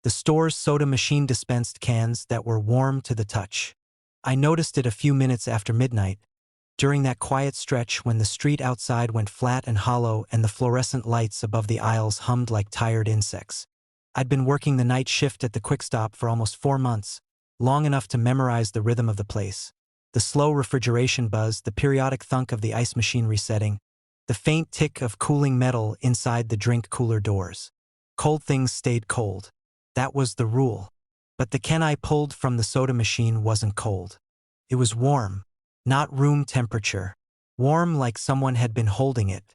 The store's soda machine dispensed cans that were warm to the touch. I noticed it a few minutes after midnight, during that quiet stretch when the street outside went flat and hollow and the fluorescent lights above the aisles hummed like tired insects. I'd been working the night shift at the Quick Stop for almost 4 months, long enough to memorize the rhythm of the place. The slow refrigeration buzz, the periodic thunk of the ice machine resetting, the faint tick of cooling metal inside the drink cooler doors. Cold things stayed cold. That was the rule. But the can I pulled from the soda machine wasn't cold. It was warm, not room temperature. Warm like someone had been holding it.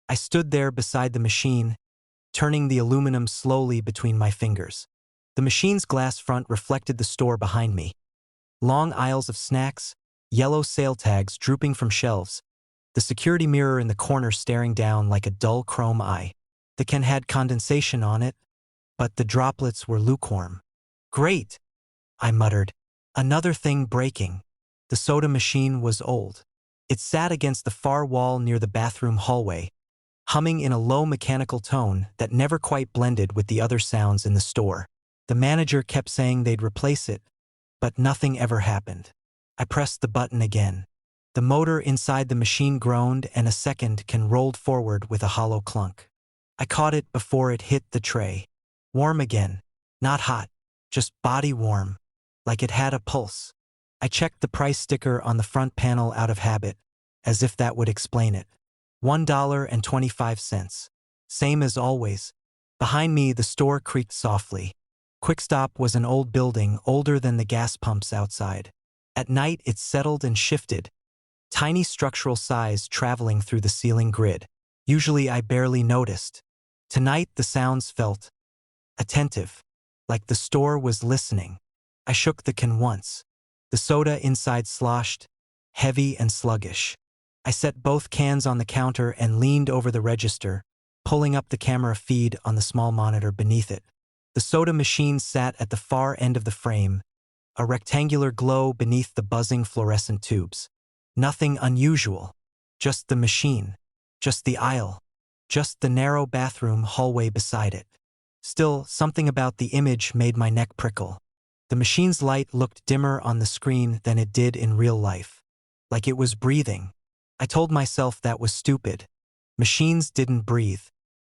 I stood there beside the machine, turning the aluminum slowly between my fingers. The machine's glass front reflected the store behind me. Long aisles of snacks, yellow sale tags drooping from shelves, the security mirror in the corner staring down like a dull chrome eye. The can had condensation on it, but the droplets were lukewarm. Great, I muttered. Another thing breaking. The soda machine was old. It sat against the far wall near the bathroom hallway, humming in a low mechanical tone that never quite blended with the other sounds in the store. The manager kept saying they'd replace it, but nothing ever happened. I pressed the button again. The motor inside the machine groaned and a second can rolled forward with a hollow clunk. I caught it before it hit the tray. Warm again. Not hot, just body warm, like it had a pulse. I checked the price sticker on the front panel out of habit, as if that would explain it. $1.25. Same as always. Behind me, the store creaked softly. Quick Stop was an old building, older than the gas pumps outside. At night, it settled and shifted, tiny structural size traveling through the ceiling grid. Usually, I barely noticed. Tonight, the sounds felt attentive, like the store was listening. I shook the can once. The soda inside sloshed, heavy and sluggish. I set both cans on the counter and leaned over the register, pulling up the camera feed on the small monitor beneath it. The soda machine sat at the far end of the frame, a rectangular glow beneath the buzzing fluorescent tubes. Nothing unusual. Just the machine. Just the aisle. Just the narrow bathroom hallway beside it. Still, something about the image made my neck prickle. The machine's light looked dimmer on the screen than it did in real life. Like it was breathing. I told myself that was stupid. Machines didn't breathe.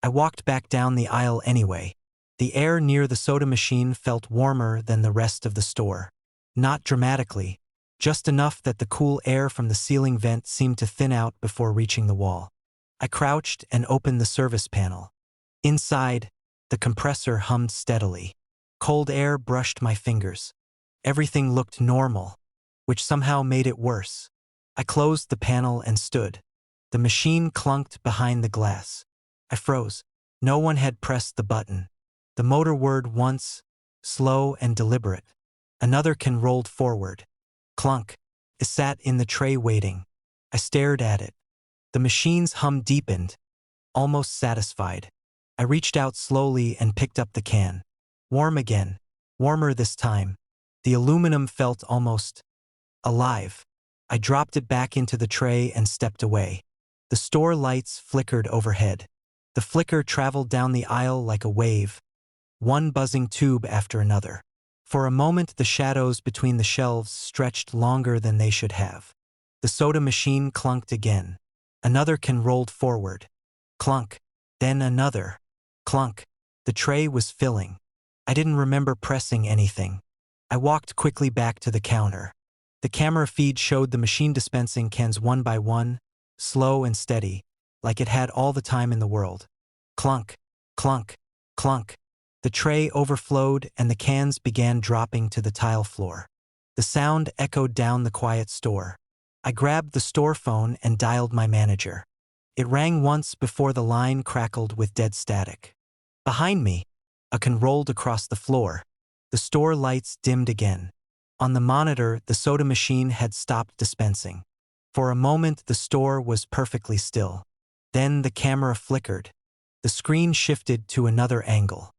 I walked back down the aisle anyway. The air near the soda machine felt warmer than the rest of the store. Not dramatically, just enough that the cool air from the ceiling vent seemed to thin out before reaching the wall. I crouched and opened the service panel. Inside, the compressor hummed steadily. Cold air brushed my fingers. Everything looked normal, which somehow made it worse. I closed the panel and stood. The machine clunked behind the glass. I froze. No one had pressed the button. The motor whirred once, slow and deliberate. Another can rolled forward. Clunk. It sat in the tray waiting. I stared at it. The machine's hum deepened, almost satisfied. I reached out slowly and picked up the can. Warm again. Warmer this time. The aluminum felt almost alive. I dropped it back into the tray and stepped away. The store lights flickered overhead. The flicker traveled down the aisle like a wave, one buzzing tube after another. For a moment, the shadows between the shelves stretched longer than they should have. The soda machine clunked again. Another can rolled forward. Clunk. Then another. Clunk. The tray was filling. I didn't remember pressing anything. I walked quickly back to the counter. The camera feed showed the machine dispensing cans one by one, slow and steady, like it had all the time in the world. Clunk, clunk, clunk. The tray overflowed and the cans began dropping to the tile floor. The sound echoed down the quiet store. I grabbed the store phone and dialed my manager. It rang once before the line crackled with dead static. Behind me, a can rolled across the floor. The store lights dimmed again. On the monitor, the soda machine had stopped dispensing. For a moment, the store was perfectly still. Then the camera flickered. The screen shifted to another angle.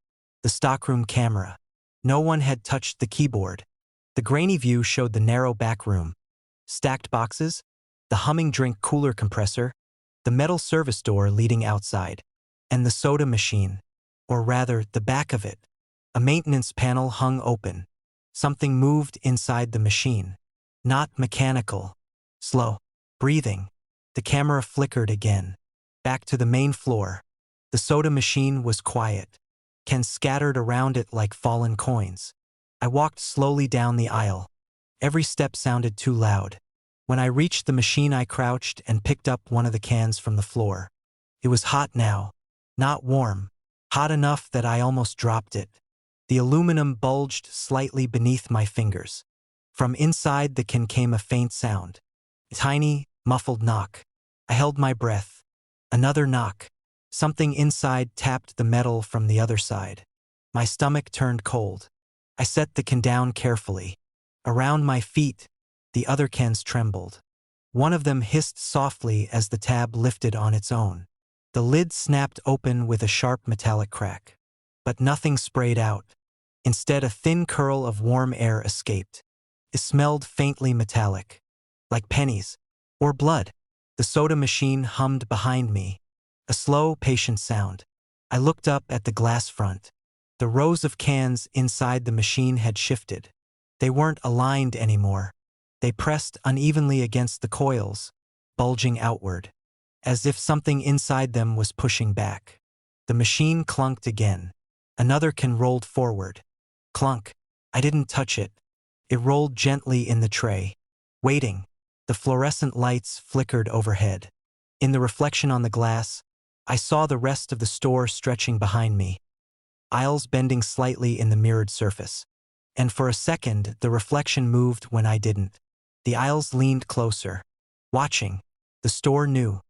The stockroom camera. No one had touched the keyboard. The grainy view showed the narrow back room. Stacked boxes, the humming drink cooler compressor, the metal service door leading outside, and the soda machine, or rather, the back of it. A maintenance panel hung open. Something moved inside the machine. Not mechanical. Slow. Breathing. The camera flickered again. Back to the main floor. The soda machine was quiet. Cans scattered around it like fallen coins. I walked slowly down the aisle. Every step sounded too loud. When I reached the machine, I crouched and picked up one of the cans from the floor. It was hot now. Not warm. Hot enough that I almost dropped it. The aluminum bulged slightly beneath my fingers. From inside the can came a faint sound. A tiny, muffled knock. I held my breath. Another knock. Something inside tapped the metal from the other side. My stomach turned cold. I set the can down carefully. Around my feet, the other cans trembled. One of them hissed softly as the tab lifted on its own. The lid snapped open with a sharp metallic crack. But nothing sprayed out. Instead, a thin curl of warm air escaped. It smelled faintly metallic, like pennies or blood. The soda machine hummed behind me, a slow, patient sound. I looked up at the glass front. The rows of cans inside the machine had shifted. They weren't aligned anymore. They pressed unevenly against the coils, bulging outward, as if something inside them was pushing back. The machine clunked again. Another can rolled forward. Clunk. I didn't touch it. It rolled gently in the tray. Waiting. The fluorescent lights flickered overhead. In the reflection on the glass, I saw the rest of the store stretching behind me. Aisles bending slightly in the mirrored surface. And for a second, the reflection moved when I didn't. The aisles leaned closer. Watching. The store knew.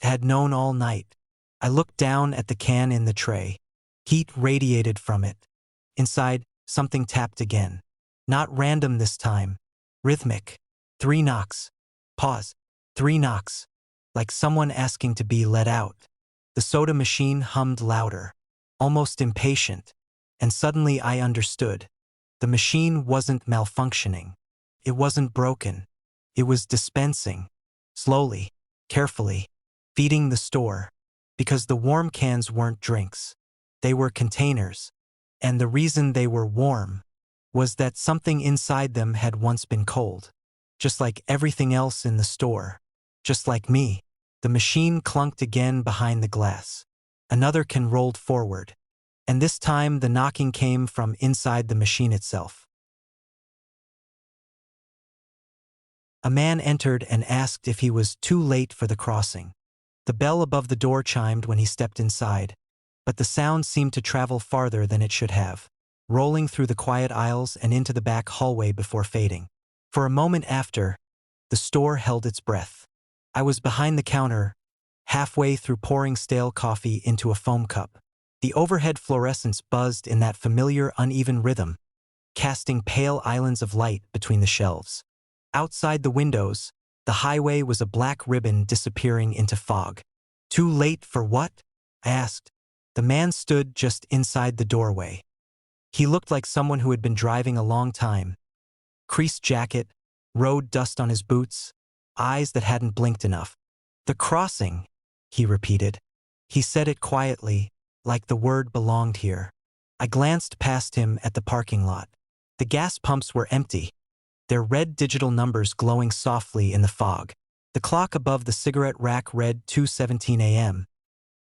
It had known all night. I looked down at the can in the tray. Heat radiated from it. Inside, something tapped again. Not random this time. Rhythmic. 3 knocks. Pause. 3 knocks. Like someone asking to be let out. The soda machine hummed louder, almost impatient. And suddenly I understood. The machine wasn't malfunctioning. It wasn't broken. It was dispensing. Slowly, carefully, feeding the store. Because the warm cans weren't drinks. They were containers. And the reason they were warm was that something inside them had once been cold. Just like everything else in the store. Just like me. The machine clunked again behind the glass. Another can rolled forward. And this time the knocking came from inside the machine itself. A man entered and asked if he was too late for the crossing. The bell above the door chimed when he stepped inside, but the sound seemed to travel farther than it should have, rolling through the quiet aisles and into the back hallway before fading. For a moment after, the store held its breath. I was behind the counter, halfway through pouring stale coffee into a foam cup. The overhead fluorescents buzzed in that familiar uneven rhythm, casting pale islands of light between the shelves. Outside the windows, the highway was a black ribbon disappearing into fog. Too late for what? I asked. The man stood just inside the doorway. He looked like someone who had been driving a long time. Creased jacket, road dust on his boots, eyes that hadn't blinked enough. The crossing, he repeated. He said it quietly, like the word belonged here. I glanced past him at the parking lot. The gas pumps were empty, their red digital numbers glowing softly in the fog. The clock above the cigarette rack read 2:17 a.m.,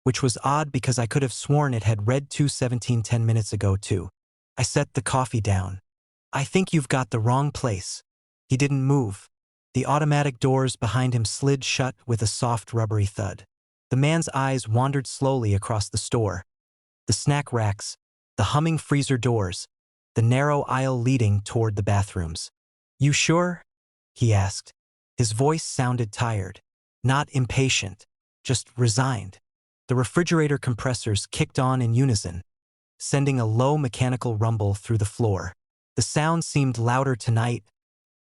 which was odd because I could have sworn it had read 2:17 10 minutes ago too. I set the coffee down. I think you've got the wrong place. He didn't move. The automatic doors behind him slid shut with a soft rubbery thud. The man's eyes wandered slowly across the store. The snack racks, the humming freezer doors, the narrow aisle leading toward the bathrooms. You sure? He asked. His voice sounded tired, not impatient, just resigned. The refrigerator compressors kicked on in unison, sending a low mechanical rumble through the floor. The sound seemed louder tonight,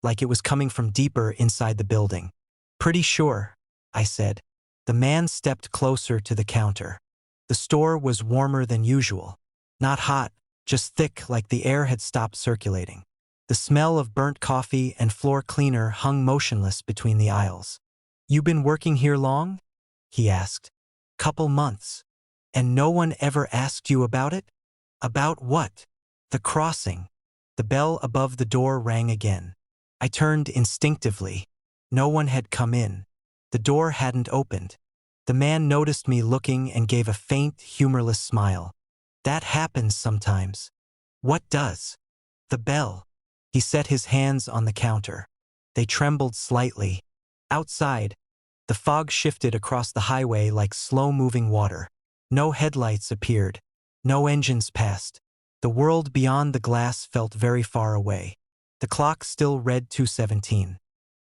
like it was coming from deeper inside the building. Pretty sure, I said. The man stepped closer to the counter. The store was warmer than usual. Not hot, just thick like the air had stopped circulating. The smell of burnt coffee and floor cleaner hung motionless between the aisles. You been working here long? He asked. Couple months. And no one ever asked you about it? About what? The crossing. The bell above the door rang again. I turned instinctively. No one had come in. The door hadn't opened. The man noticed me looking and gave a faint, humorless smile. That happens sometimes. What does? The bell. He set his hands on the counter. They trembled slightly. Outside, the fog shifted across the highway like slow-moving water. No headlights appeared. No engines passed. The world beyond the glass felt very far away. The clock still read 2:17.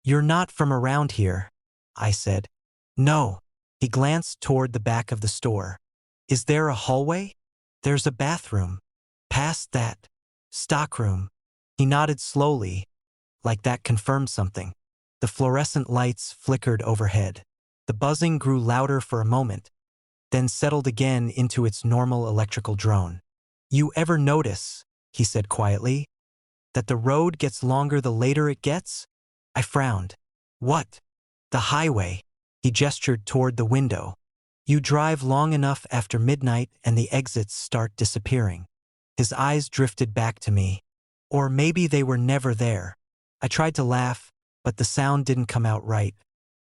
"You're not from around here," I said. "No." He glanced toward the back of the store. "Is there a hallway?" "There's a bathroom. Past that. Stockroom." He nodded slowly, like that confirmed something. The fluorescent lights flickered overhead. The buzzing grew louder for a moment, then settled again into its normal electrical drone. "You ever notice," he said quietly, "that the road gets longer the later it gets?" I frowned. "What?" "The highway." He gestured toward the window. "You drive long enough after midnight and the exits start disappearing." His eyes drifted back to me. Or maybe they were never there. I tried to laugh, but the sound didn't come out right.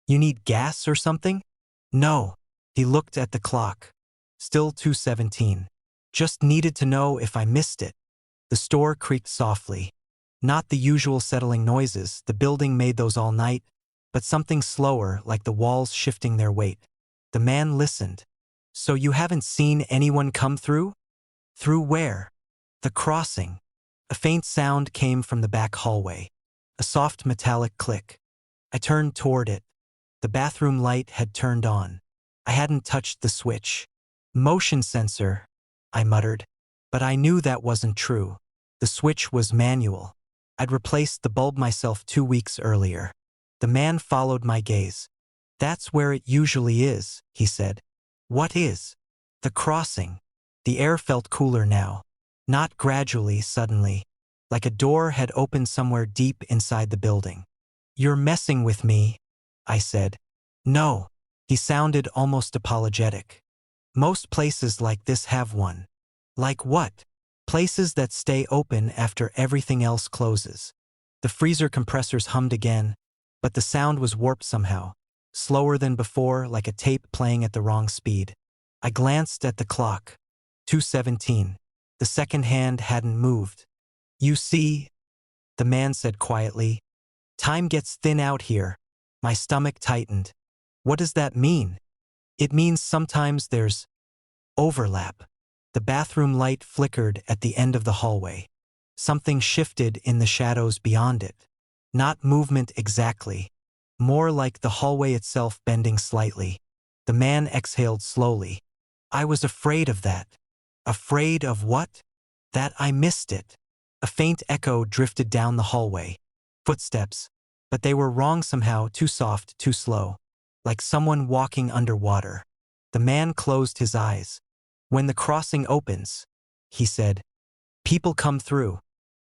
"You need gas or something?" "No." He looked at the clock. Still 2:17. "Just needed to know if I missed it." The store creaked softly. Not the usual settling noises, the building made those all night, but something slower, like the walls shifting their weight. The man listened. "So you haven't seen anyone come through?" "Through where?" "The crossing." A faint sound came from the back hallway. A soft metallic click. I turned toward it. The bathroom light had turned on. I hadn't touched the switch. "Motion sensor," I muttered. But I knew that wasn't true. The switch was manual. I'd replaced the bulb myself 2 weeks earlier. The man followed my gaze. "That's where it usually is," he said. "What is?" "The crossing." The air felt cooler now. Not gradually, suddenly. Like a door had opened somewhere deep inside the building. "You're messing with me," I said. "No." He sounded almost apologetic. "Most places like this have one." "Like what?" "Places that stay open after everything else closes." The freezer compressors hummed again, but the sound was warped somehow. Slower than before, like a tape playing at the wrong speed. I glanced at the clock. 2:17. The second hand hadn't moved. "You see," the man said quietly, "time gets thin out here." My stomach tightened. "What does that mean?" "It means sometimes there's overlap." The bathroom light flickered at the end of the hallway. Something shifted in the shadows beyond it. Not movement exactly. More like the hallway itself bending slightly. The man exhaled slowly. "I was afraid of that." "Afraid of what?" "That I missed it." A faint echo drifted down the hallway. Footsteps. But they were wrong somehow, too soft, too slow. Like someone walking underwater. The man closed his eyes. "When the crossing opens," he said, "people come through."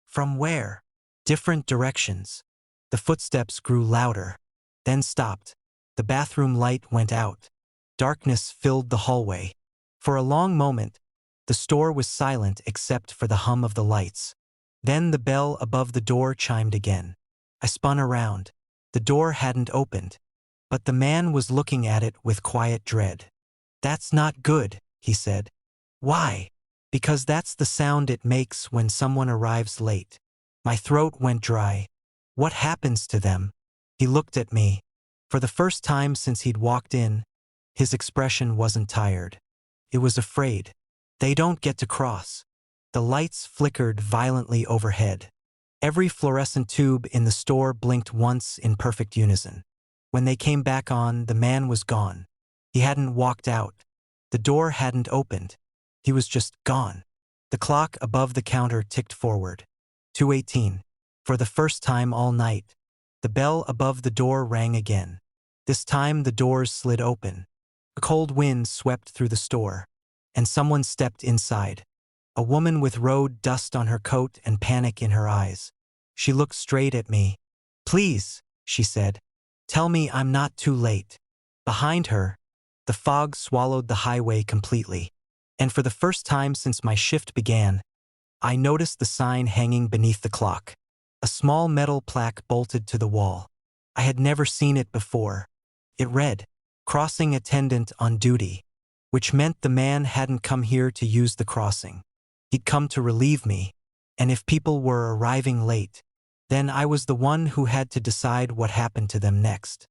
"From where?" "Different directions." The footsteps grew louder, then stopped. The bathroom light went out. Darkness filled the hallway. For a long moment, the store was silent except for the hum of the lights. Then the bell above the door chimed again. I spun around. The door hadn't opened, but the man was looking at it with quiet dread. "That's not good," he said. "Why?" "Because that's the sound it makes when someone arrives late." My throat went dry. "What happens to them?" He looked at me. For the first time since he'd walked in, his expression wasn't tired. It was afraid. "They don't get to cross." The lights flickered violently overhead. Every fluorescent tube in the store blinked once in perfect unison. When they came back on, the man was gone. He hadn't walked out. The door hadn't opened. He was just gone. The clock above the counter ticked forward. 2:18. For the first time all night. The bell above the door rang again. This time the doors slid open. A cold wind swept through the store, and someone stepped inside. A woman with road dust on her coat and panic in her eyes. She looked straight at me. "Please," she said, "tell me I'm not too late." Behind her, the fog swallowed the highway completely. And for the first time since my shift began, I noticed the sign hanging beneath the clock. A small metal plaque bolted to the wall. I had never seen it before. It read, "Crossing attendant on duty," which meant the man hadn't come here to use the crossing. He'd come to relieve me, and if people were arriving late, then I was the one who had to decide what happened to them next.